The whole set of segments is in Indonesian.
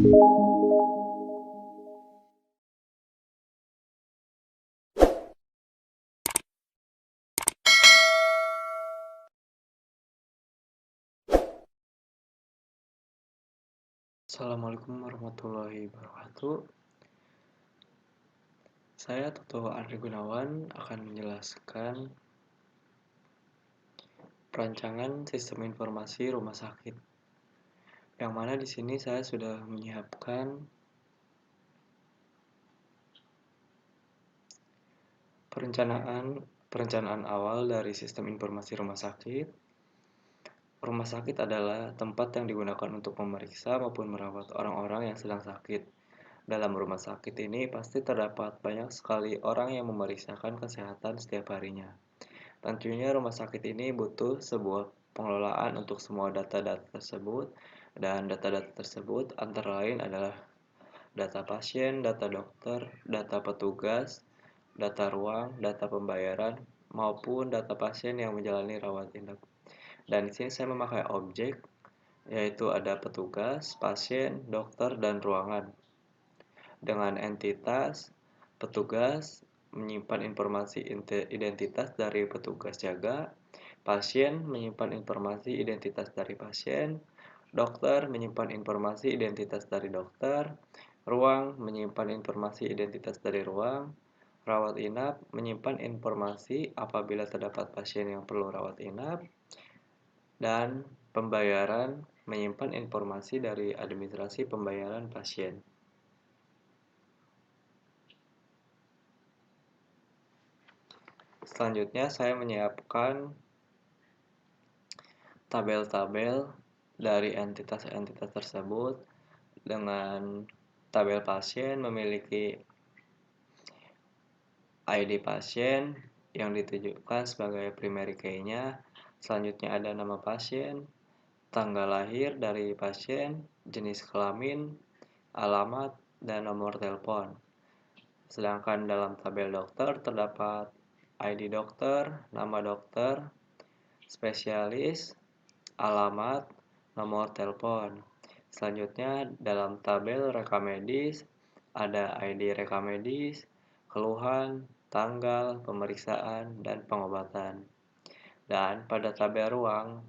Assalamualaikum warahmatullahi wabarakatuh. Saya Toto Andri Gunawan akan menjelaskan perancangan sistem informasi rumah sakit. Yang mana di sini saya sudah menyiapkan perencanaan awal dari sistem informasi rumah sakit. Rumah sakit adalah tempat yang digunakan untuk memeriksa maupun merawat orang-orang yang sedang sakit. Dalam rumah sakit ini pasti terdapat banyak sekali orang yang memeriksakan kesehatan setiap harinya. Tentunya rumah sakit ini butuh sebuah pengelolaan untuk semua data-data tersebut, dan data-data tersebut antara lain adalah data pasien, data dokter, data petugas, data ruang, data pembayaran, maupun data pasien yang menjalani rawat inap. Dan di sini saya memakai objek, yaitu ada petugas, pasien, dokter, dan ruangan. Dengan entitas, petugas menyimpan informasi identitas dari petugas jaga, pasien menyimpan informasi identitas dari pasien, dokter menyimpan informasi identitas dari dokter, ruang menyimpan informasi identitas dari ruang, rawat inap menyimpan informasi apabila terdapat pasien yang perlu rawat inap, dan pembayaran menyimpan informasi dari administrasi pembayaran pasien. Selanjutnya saya menyiapkan tabel-tabel dari entitas-entitas tersebut. Dengan tabel pasien memiliki ID pasien yang ditujukan sebagai primary key-nya. Selanjutnya ada nama pasien, tanggal lahir dari pasien, jenis kelamin, alamat, dan nomor telepon. Sedangkan dalam tabel dokter terdapat ID dokter, nama dokter, spesialis, alamat, nomor telepon. Selanjutnya dalam tabel rekam medis ada ID rekam medis, keluhan, tanggal, pemeriksaan, dan pengobatan. Dan pada tabel ruang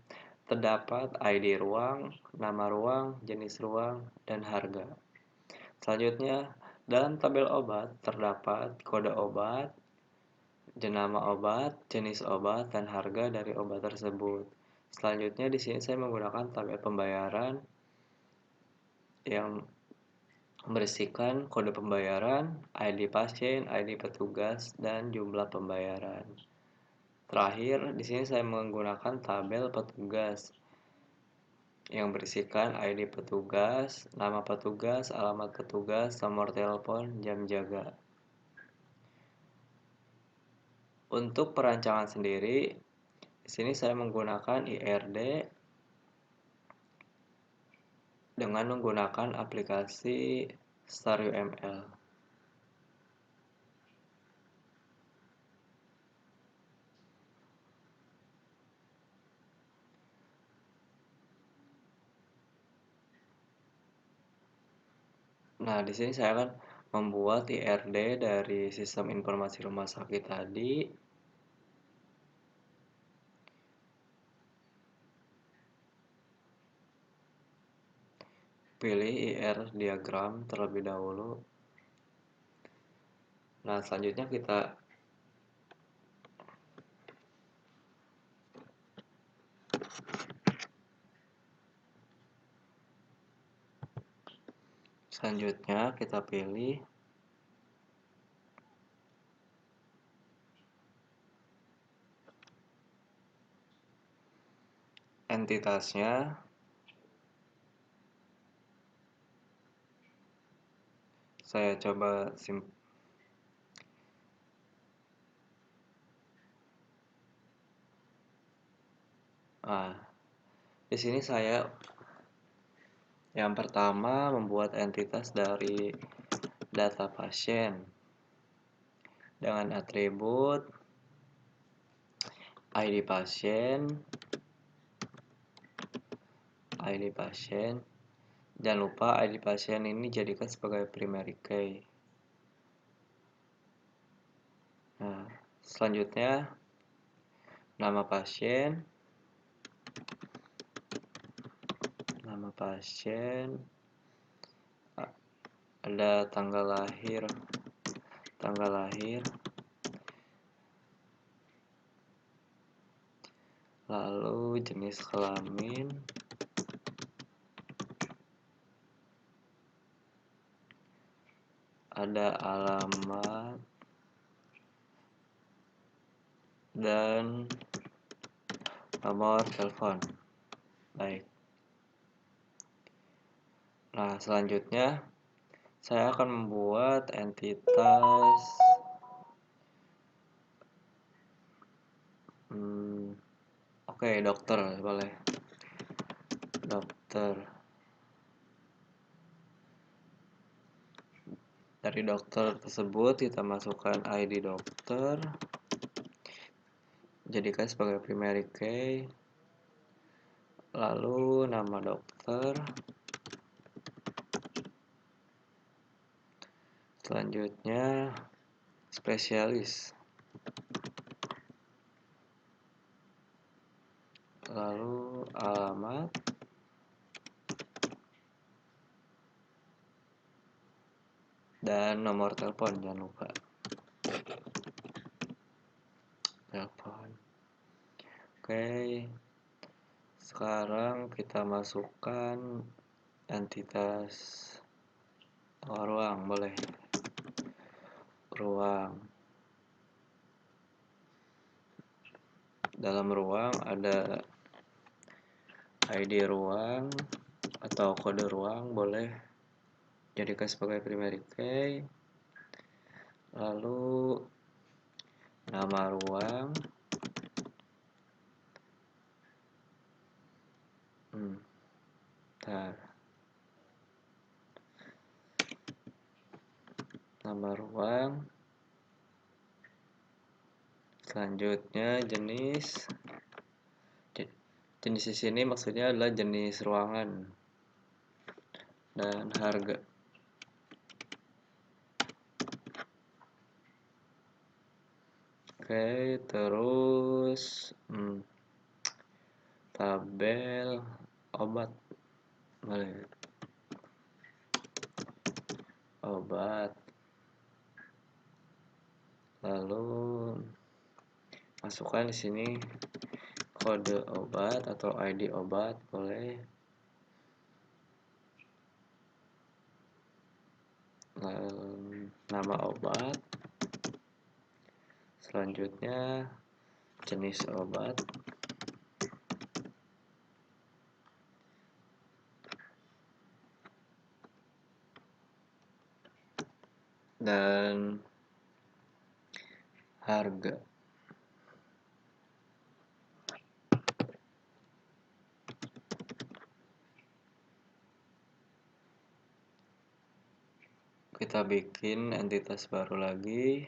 terdapat ID ruang, nama ruang, jenis ruang, dan harga. Selanjutnya dalam tabel obat terdapat kode obat, jenama obat, jenis obat, dan harga dari obat tersebut. Selanjutnya di sini saya menggunakan tabel pembayaran yang berisikan kode pembayaran, ID pasien, ID petugas, dan jumlah pembayaran. Terakhir, di sini saya menggunakan tabel petugas yang berisikan ID petugas, nama petugas, alamat petugas, nomor telepon, jam jaga. Untuk perancangan sendiri, di sini saya menggunakan IRD dengan menggunakan aplikasi StarUML. Nah, di sini saya akan membuat IRD dari sistem informasi rumah sakit tadi. Pilih IR diagram terlebih dahulu. Nah, selanjutnya kita pilih entitasnya. Saya coba di sini saya yang pertama membuat entitas dari data pasien dengan atribut ID pasien, Jangan lupa ID pasien ini jadikan sebagai primary key. Nah, selanjutnya nama pasien, ada tanggal lahir, lalu jenis kelamin, ada alamat, dan nomor telepon. Baik. Nah, selanjutnya saya akan membuat entitas dokter, boleh. Dokter. Dari dokter tersebut kita masukkan ID dokter, jadikan sebagai primary key, lalu nama dokter, selanjutnya spesialis, lalu alamat, dan nomor telepon, jangan lupa telepon. Oke, sekarang kita masukkan entitas ruang, boleh. Ruang. Dalam ruang ada ID ruang atau kode ruang, boleh jadikan sebagai primary key, lalu nama ruang, nama ruang, selanjutnya jenis di sini maksudnya adalah jenis ruangan, dan harga. Oke, terus tabel obat, boleh. Obat, lalu masukkan di sini kode obat atau ID obat, boleh. Lalu nama obat, selanjutnya jenis obat, dan harga. Kita bikin entitas baru lagi.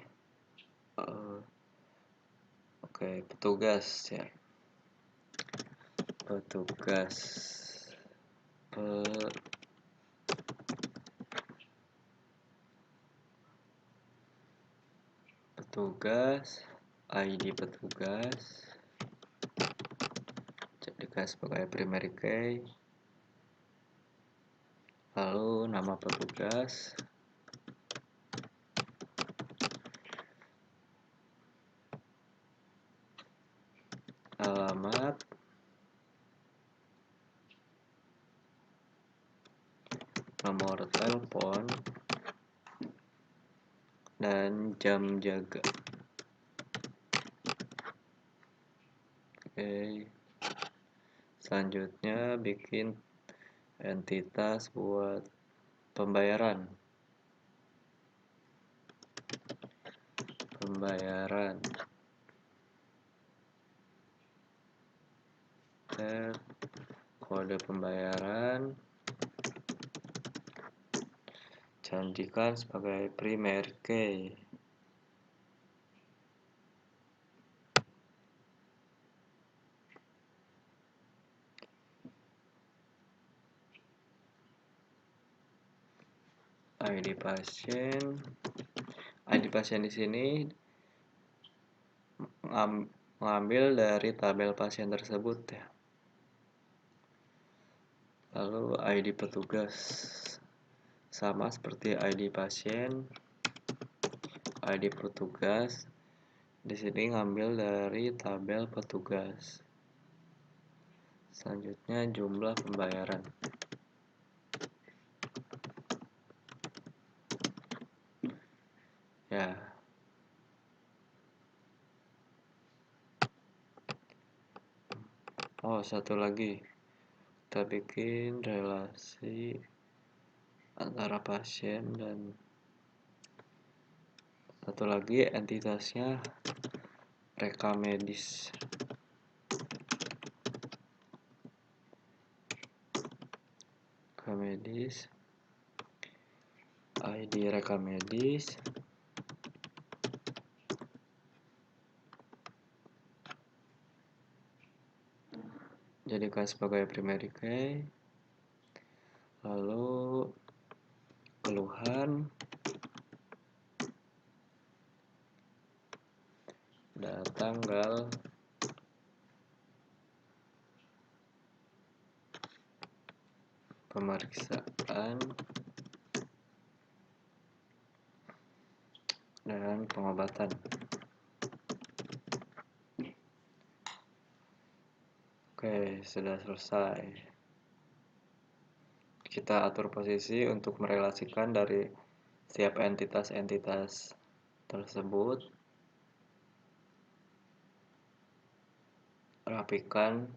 Oke, petugas ya. Petugas, ID petugas, jadikan sebagai primary key, lalu nama petugas, alamat, nomor telepon, dan jam jaga. Oke, selanjutnya bikin entitas buat pembayaran. Kode pembayaran jadikan sebagai primary key. ID pasien. ID pasien di sini mengambil dari tabel pasien tersebut ya. Lalu ID petugas sama seperti ID pasien, ID petugas. Di sini ngambil dari tabel petugas. Selanjutnya jumlah pembayaran. Ya. Oh, satu lagi. Kita bikin relasi antara pasien dan satu lagi entitasnya rekam medis. Rekam medis, ID rekam medis, jadikan sebagai primary key. Lalu keluhan dan tanggal pemeriksaan dan pengobatan. Oke, sudah selesai. Kita atur posisi untuk merelasikan dari setiap entitas-entitas tersebut. Rapikan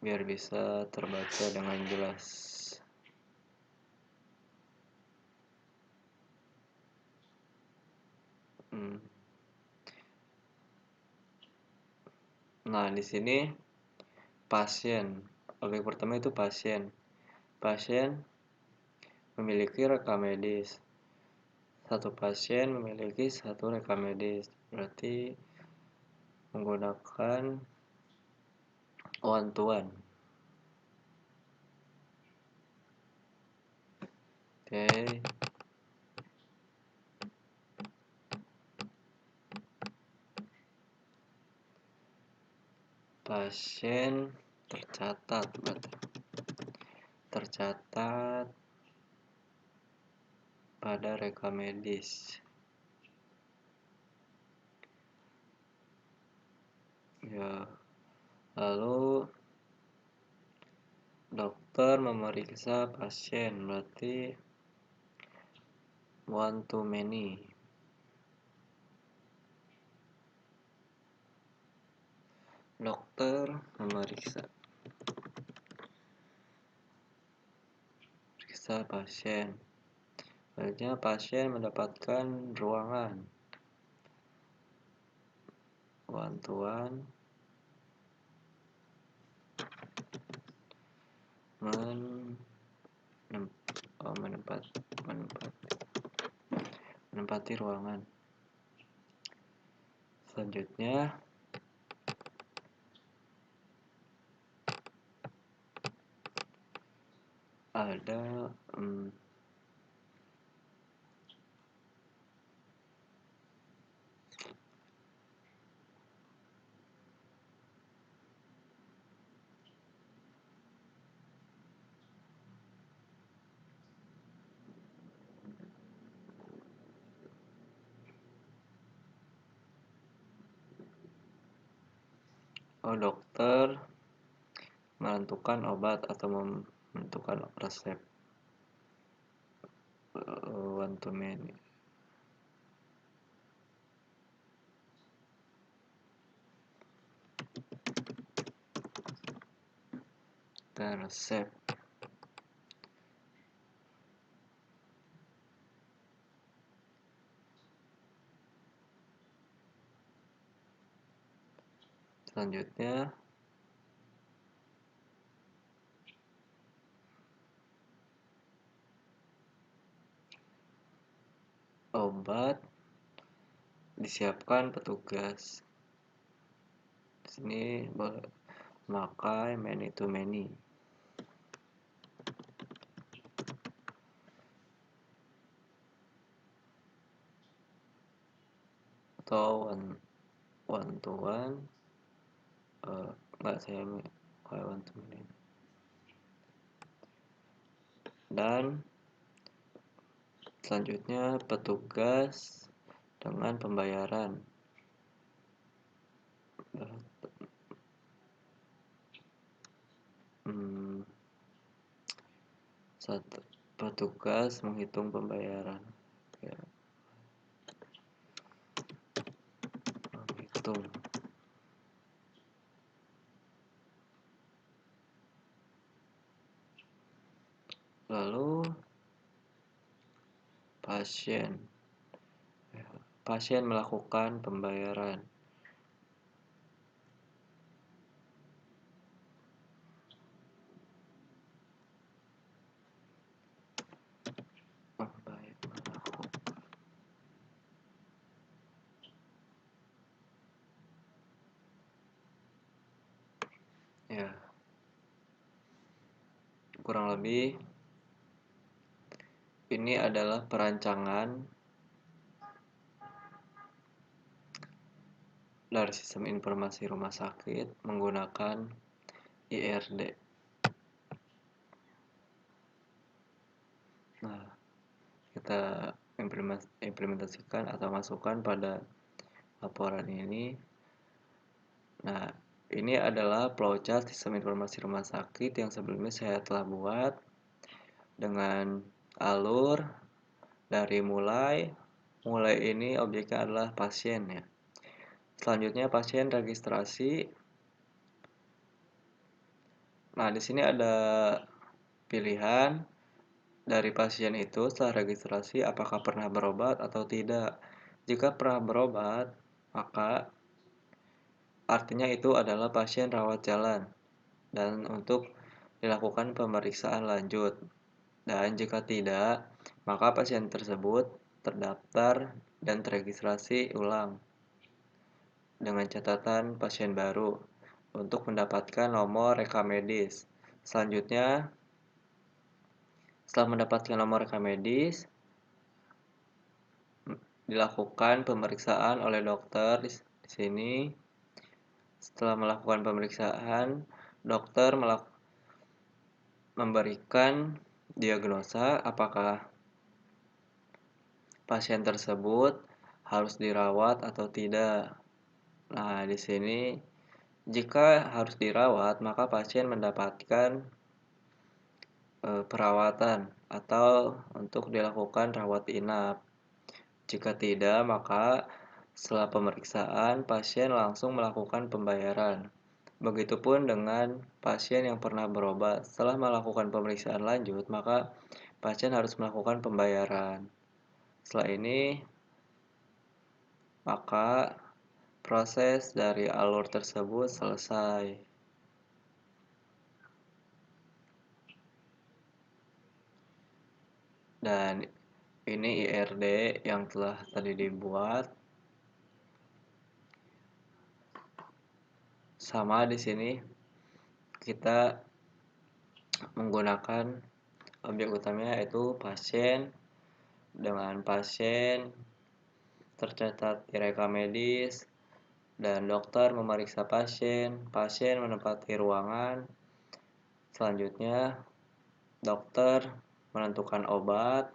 biar bisa terbaca dengan jelas. Nah, di sini pasien. Objek pertama itu pasien. Pasien memiliki rekam medis. Satu pasien memiliki satu rekam medis. Berarti menggunakan one to one. Oke. Pasien tercatat, tercatat pada rekam medis. Ya. Lalu dokter memeriksa pasien, berarti one to many. Dokter memeriksa pasien. Selanjutnya pasien mendapatkan ruangan one to one menempati ruangan. Selanjutnya ada dokter menentukan obat atau menentukan resep one to many. Dan resep. Selanjutnya obat disiapkan petugas. Di sini memakai many to many. atau one to one, enggak, saya kayak one to many. Dan selanjutnya petugas dengan pembayaran. Petugas menghitung pembayaran. Ya, menghitung. Lalu pasien melakukan pembayaran. Ya, kurang lebih ini adalah perancangan dari sistem informasi rumah sakit menggunakan IRD. Nah, kita implementasikan atau masukkan pada laporan ini. Nah, ini adalah flowchart sistem informasi rumah sakit yang sebelumnya saya telah buat dengan alur dari mulai ini objeknya adalah pasien ya. Selanjutnya pasien registrasi. Nah, di sini ada pilihan dari pasien itu setelah registrasi apakah pernah berobat atau tidak. Jika pernah berobat, maka artinya itu adalah pasien rawat jalan dan untuk dilakukan pemeriksaan lanjut. Dan jika tidak, maka pasien tersebut terdaftar dan teregistrasi ulang dengan catatan pasien baru untuk mendapatkan nomor rekam medis. Selanjutnya, setelah mendapatkan nomor rekam medis, dilakukan pemeriksaan oleh dokter di sini. Setelah melakukan pemeriksaan, dokter memberikan diagnosa apakah pasien tersebut harus dirawat atau tidak. Nah, di sini jika harus dirawat, maka pasien mendapatkan perawatan atau untuk dilakukan rawat inap. Jika tidak, maka setelah pemeriksaan, pasien langsung melakukan pembayaran. Begitupun dengan pasien yang pernah berobat. Setelah melakukan pemeriksaan lanjut, maka pasien harus melakukan pembayaran. Setelah ini, maka proses dari alur tersebut selesai. Dan ini IRD yang telah tadi dibuat. Sama di sini kita menggunakan objek utamanya yaitu pasien, dengan pasien tercatat di rekam medis dan dokter memeriksa pasien menempati ruangan. Selanjutnya dokter menentukan obat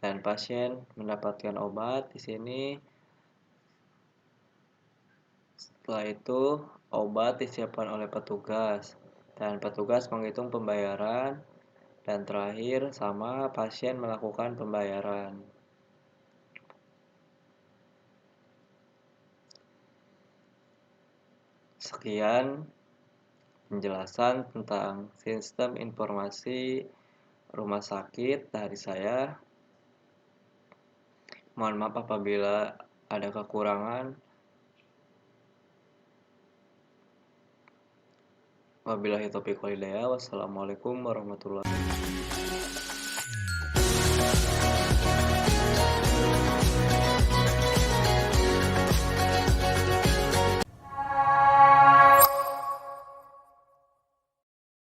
dan pasien mendapatkan obat di sini. Setelah itu obat disiapkan oleh petugas dan petugas menghitung pembayaran, dan terakhir sama pasien melakukan pembayaran. Sekian penjelasan tentang sistem informasi rumah sakit dari saya. Mohon maaf apabila ada kekurangan. Wabillahi taufiq wal hidayah. Wassalamualaikum warahmatullahi wabarakatuh.